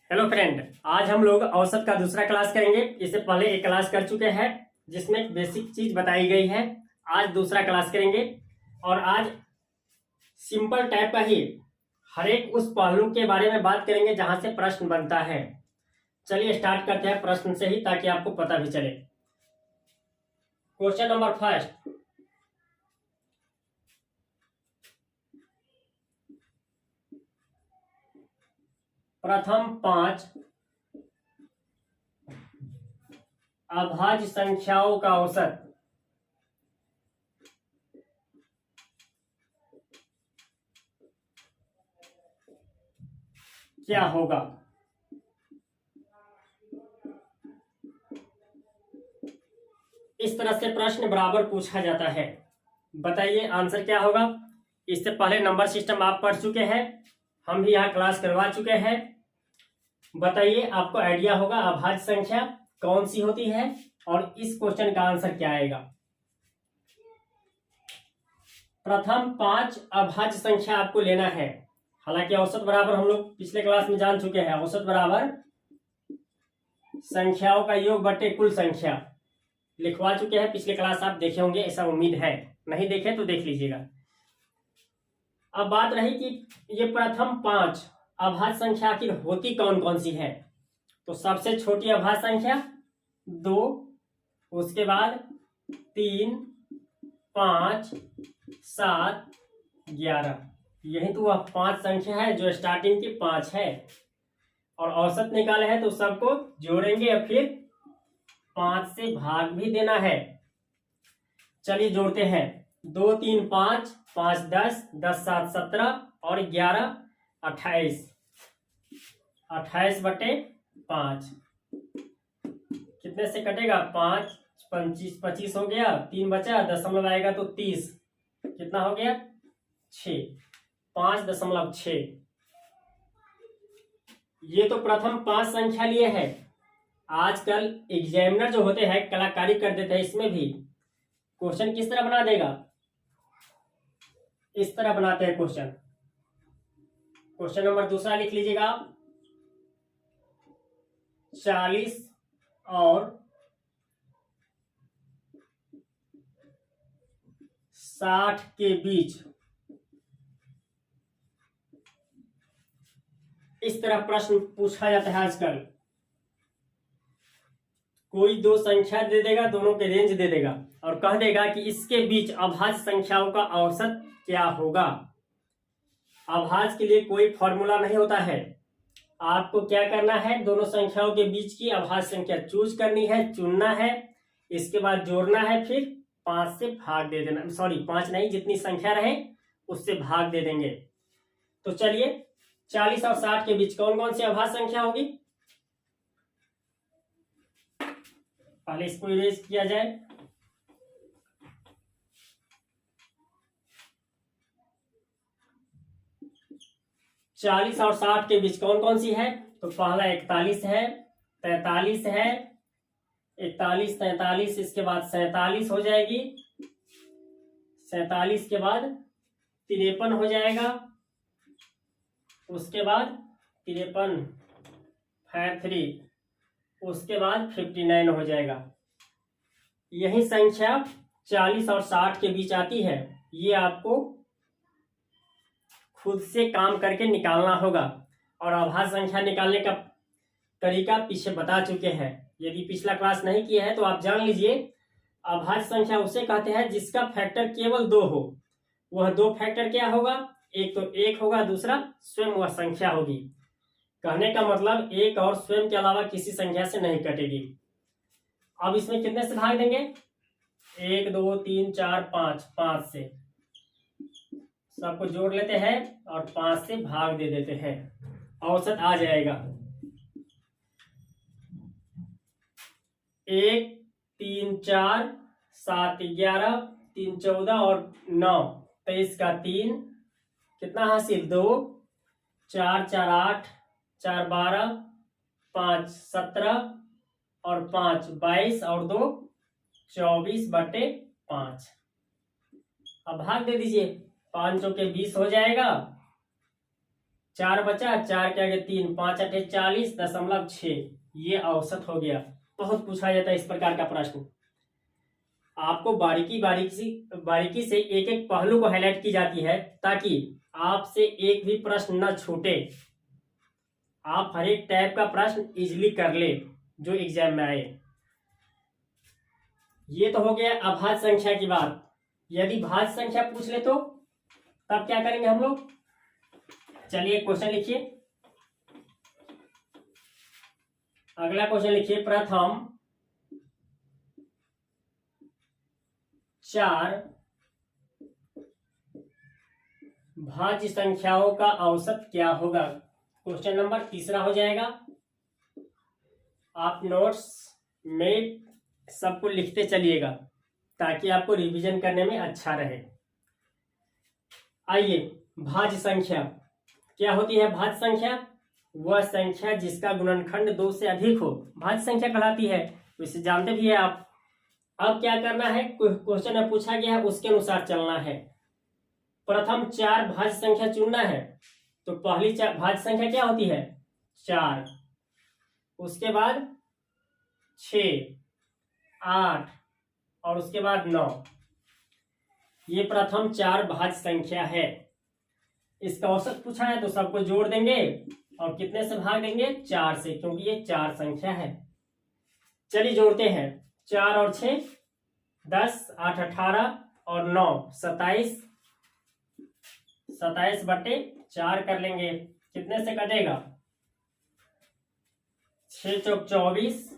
Hello friend, आज हम लोग औसत का दूसरा क्लास करेंगे। इससे पहले एक क्लास कर चुके हैं जिसमें बेसिक चीज बताई गई है। आज दूसरा क्लास करेंगे और आज सिंपल टाइप का ही हर एक उस पहलू के बारे में बात करेंगे जहां से प्रश्न बनता है। चलिए स्टार्ट करते हैं प्रश्न से ही, ताकि आपको पता भी चले। क्वेश्चन नंबर फर्स्ट, प्रथम 5 अभाज्य संख्याओं का औसत क्या होगा? इस तरह से प्रश्न बराबर पूछा जाता है। बताइए आंसर क्या होगा। इससे पहले नंबर सिस्टम आप पढ़ चुके हैं, हम भी यहाँ क्लास करवा चुके हैं। बताइए, आपको आइडिया होगा अभाज्य संख्या कौन सी होती है और इस क्वेश्चन का आंसर क्या आएगा। प्रथम 5 अभाज्य संख्या आपको लेना है। हालांकि औसत बराबर हम लोग पिछले क्लास में जान चुके हैं। औसत बराबर संख्याओं का योग बटे कुल संख्या लिखवा चुके हैं। पिछले क्लास आप देखे होंगे, ऐसा उम्मीद है। नहीं देखे तो देख लीजिएगा। अब बात रही कि ये प्रथम 5 अभाज्य संख्या आखिर होती कौन कौन सी है। तो सबसे छोटी अभाज्य संख्या 2, उसके बाद 3, 5, 7, 11। यही तो वह 5 संख्या है जो स्टार्टिंग की 5 है। और औसत निकाले हैं तो सबको जोड़ेंगे और फिर 5 से भाग भी देना है। चलिए जोड़ते हैं। 2 3 5, 5 10, 10 7 17 और 11 28। 28 बटे 5 कितने से कटेगा? 5 25 25 हो गया। 3 बचा, दशमलव आएगा तो 30। कितना हो गया? 6। 5.6। ये तो प्रथम 5 संख्या लिए है। आजकल एग्जामिनर जो होते हैं कलाकारी कर देते हैं। इसमें भी क्वेश्चन किस तरह बना देगा? इस तरह बनाते हैं क्वेश्चन। क्वेश्चन नंबर दूसरा लिख लीजिएगा। 40 और 60 के बीच इस तरह प्रश्न पूछा जाता है आजकल। कोई दो संख्या दे देगा, दोनों के रेंज दे देगा और कह देगा कि इसके बीच अभाज्य संख्याओं का औसत क्या होगा। अभाज्य के लिए कोई फॉर्मूला नहीं होता है। आपको क्या करना है? दोनों संख्याओं के बीच की अभाज्य संख्या चूज करनी है, चुनना है। इसके बाद जोड़ना है, फिर 5 से भाग दे देना। सॉरी, 5 नहीं, जितनी संख्या रहे उससे भाग दे देंगे। तो चलिए 40 और 60 के बीच कौन कौन सी अभाज्य संख्या होगी, पहले इसको इरेज किया जाए। चालीस और 60 के बीच कौन कौन सी है? तो पहला 41 है, 43 है, 41 43, इसके बाद 47 हो जाएगी, 47 के बाद 53 हो जाएगा, उसके बाद 53 53, उसके बाद 59 हो जाएगा। यही संख्या 40 और 60 के बीच आती है। ये आपको खुद से काम करके निकालना होगा। और अभाज्य संख्या निकालने का तरीका पीछे बता चुके हैं। यदि पिछला क्लास नहीं किया है तो आप जान लीजिए। अभाज्य संख्या उसे कहते हैं जिसका फैक्टर केवल 2 हो। वह 2 फैक्टर क्या होगा? एक तो 1 होगा, दूसरा स्वयं वह संख्या होगी। कहने का मतलब 1 और स्वयं के अलावा किसी संख्या से नहीं कटेगी। अब इसमें कितने से भाग देंगे? 1 2 3 4 5, 5 से सबको जोड़ लेते हैं और 5 से भाग दे देते हैं। औसत आ जाएगा 1 3 4 7 11 3 14 और 9 23 का 3 कितना हासिल? 2 4 4 8 4 12 5 17 और 5 22 और 2 24 बटे 5। अब भाग दे दीजिए। 5 के 20 हो जाएगा, 4 बचा, 4 के आगे 3, 5 अठे 40.6, ये औसत हो गया। बहुत पूछा जाता है इस प्रकार का प्रश्न। आपको बारीकी से एक एक पहलू को हाईलाइट की जाती है ताकि आपसे एक भी प्रश्न न छूटे, आप हर एक टाइप का प्रश्न इजीली कर ले जो एग्जाम में आए। ये तो हो गया अभाज्य संख्या की बात। यदि भाज्य संख्या पूछ ले तो तब क्या करेंगे हम लोग? चलिए क्वेश्चन लिखिए। अगला क्वेश्चन लिखिए, प्रथम 4 भाज्य संख्याओं का औसत क्या होगा? क्वेश्चन नंबर 3 हो जाएगा। आप नोट्स में सबको लिखते चलिएगा ताकि आपको रिवीजन करने में अच्छा रहे। आइए, भाज्य संख्या क्या होती है? भाज्य संख्या वह संख्या जिसका गुणनखंड 2 से अधिक हो, भाज्य संख्या कहलाती है। तो इसे जानते भी है आप। अब क्या करना है, क्वेश्चन में पूछा गया है उसके अनुसार चलना है। प्रथम 4 भाज्य संख्या चुनना है। तो पहली भाज्य संख्या क्या होती है? 4। उसके बाद 6, 8 और उसके बाद 9। ये प्रथम 4 भाज्य संख्या है। इसका औसत पूछा है तो सबको जोड़ देंगे और कितने से भाग देंगे? 4 से, क्योंकि ये 4 संख्या है। चलिए जोड़ते हैं। 4 और 6 10, 8 18 और 9 27। 27/4 कर लेंगे, कितने से कटेगा? 6 चौक 24,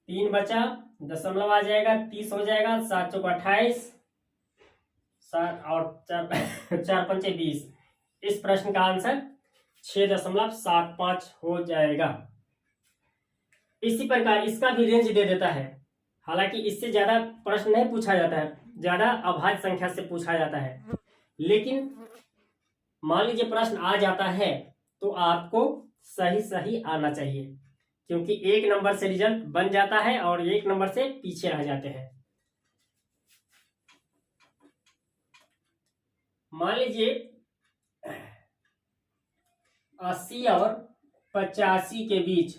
3 बचा, दशमलव आ जाएगा, 30 हो जाएगा। 7 चौक 28, 7 और 4 पंचे 20। इस प्रश्न का आंसर 6.75 हो जाएगा। इसी प्रकार इसका भी रेंज दे देता है। हालांकि इससे ज्यादा प्रश्न नहीं पूछा जाता है, ज्यादा अभाज्य संख्या से पूछा जाता है। लेकिन मान लीजिए प्रश्न आ जाता है तो आपको सही आना चाहिए, क्योंकि 1 नंबर से रिजल्ट बन जाता है और 1 नंबर से पीछे रह जाते हैं। मान लीजिए 80 और 85 के बीच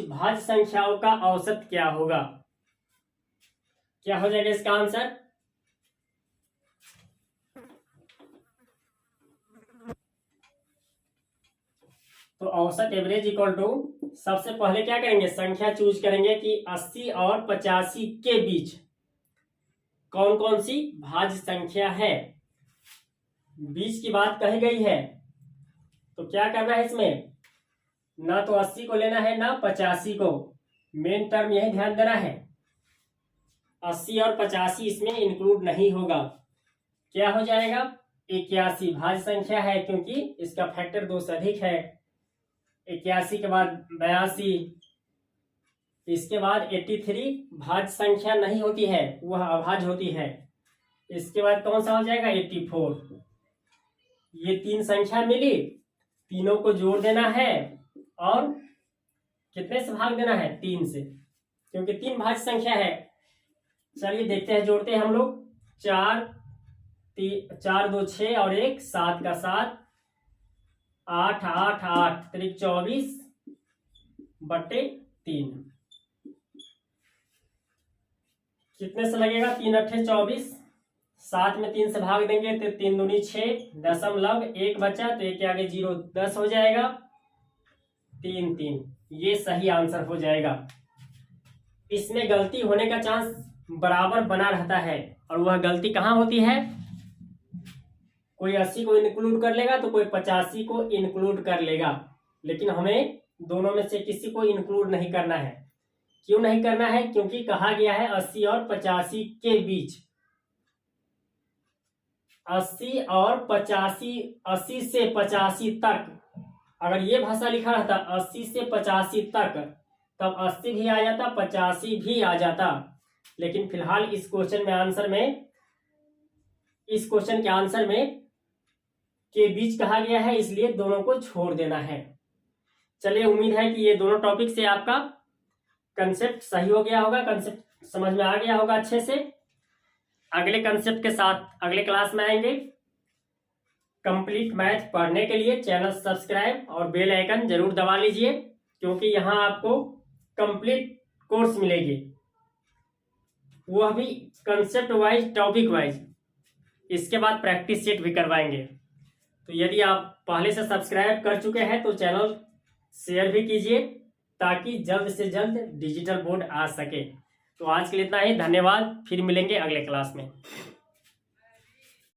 भाज्य संख्याओं का औसत क्या होगा? क्या हो जाएगा इसका आंसर? तो औसत एवरेज इक्वल टू, सबसे पहले क्या करेंगे? संख्या चूज करेंगे कि 80 और 85 के बीच कौन कौन सी भाज्य संख्या है। बीच की बात कही गई है तो क्या करना है इसमें? ना तो 80 को लेना है ना 85 को। मेन टर्म यही ध्यान देना है, 80 और 85 इसमें इंक्लूड नहीं होगा। क्या हो जाएगा? 81 भाज्य संख्या है, क्योंकि इसका फैक्टर 2 से अधिक है। 81 के बाद 82, इसके बाद 83 भाज्य संख्या नहीं होती है, वह अभाज्य होती है। इसके बाद कौन सा हो जाएगा? 84। ये 3 संख्या मिली, तीनों को जोड़ देना है और कितने से भाग देना है? 3 से, क्योंकि 3 भाज्य संख्या है। चलिए देखते हैं, जोड़ते हैं हम लोग। 4 2 6 और 1 7 का 7, 8 8 8 त्रिक 24/3। कितने से लगेगा? 3 अट्ठे 24, 7 में 3 से भाग देंगे तो 3 दूनी 6, दशमलव 1 बचा तो 1 के आगे 0, 10 हो जाएगा। 3 3, ये सही आंसर हो जाएगा। इसमें गलती होने का चांस बराबर बना रहता है, और वह गलती कहाँ होती है? कोई 80 को इंक्लूड कर लेगा तो कोई 85 को इंक्लूड कर लेगा, लेकिन हमें दोनों में से किसी को इंक्लूड नहीं करना है। क्यों नहीं करना है? क्योंकि कहा गया है 80 और 85 के बीच। 80 और 85, 80 से 85 तक, अगर ये भाषा लिखा रहता 80 से 85 तक, तब 80 भी आ जाता, 85 भी आ जाता। लेकिन फिलहाल इस क्वेश्चन के आंसर में के बीच कहा गया है, इसलिए दोनों को छोड़ देना है। चलिए, उम्मीद है कि ये दोनों टॉपिक से आपका कंसेप्ट सही हो गया होगा, कंसेप्ट समझ में आ गया होगा अच्छे से। अगले कंसेप्ट के साथ अगले क्लास में आएंगे। कंप्लीट मैथ पढ़ने के लिए चैनल सब्सक्राइब और बेल आइकन जरूर दबा लीजिए, क्योंकि यहाँ आपको कंप्लीट कोर्स मिलेगी, वह भी कंसेप्ट वाइज, टॉपिक वाइज। इसके बाद प्रैक्टिस सेट भी करवाएंगे। तो यदि आप पहले से सब्सक्राइब कर चुके हैं तो चैनल शेयर भी कीजिए, ताकि जल्द से जल्द डिजिटल बोर्ड आ सके। तो आज के लिए इतना ही, धन्यवाद। फिर मिलेंगे अगले क्लास में।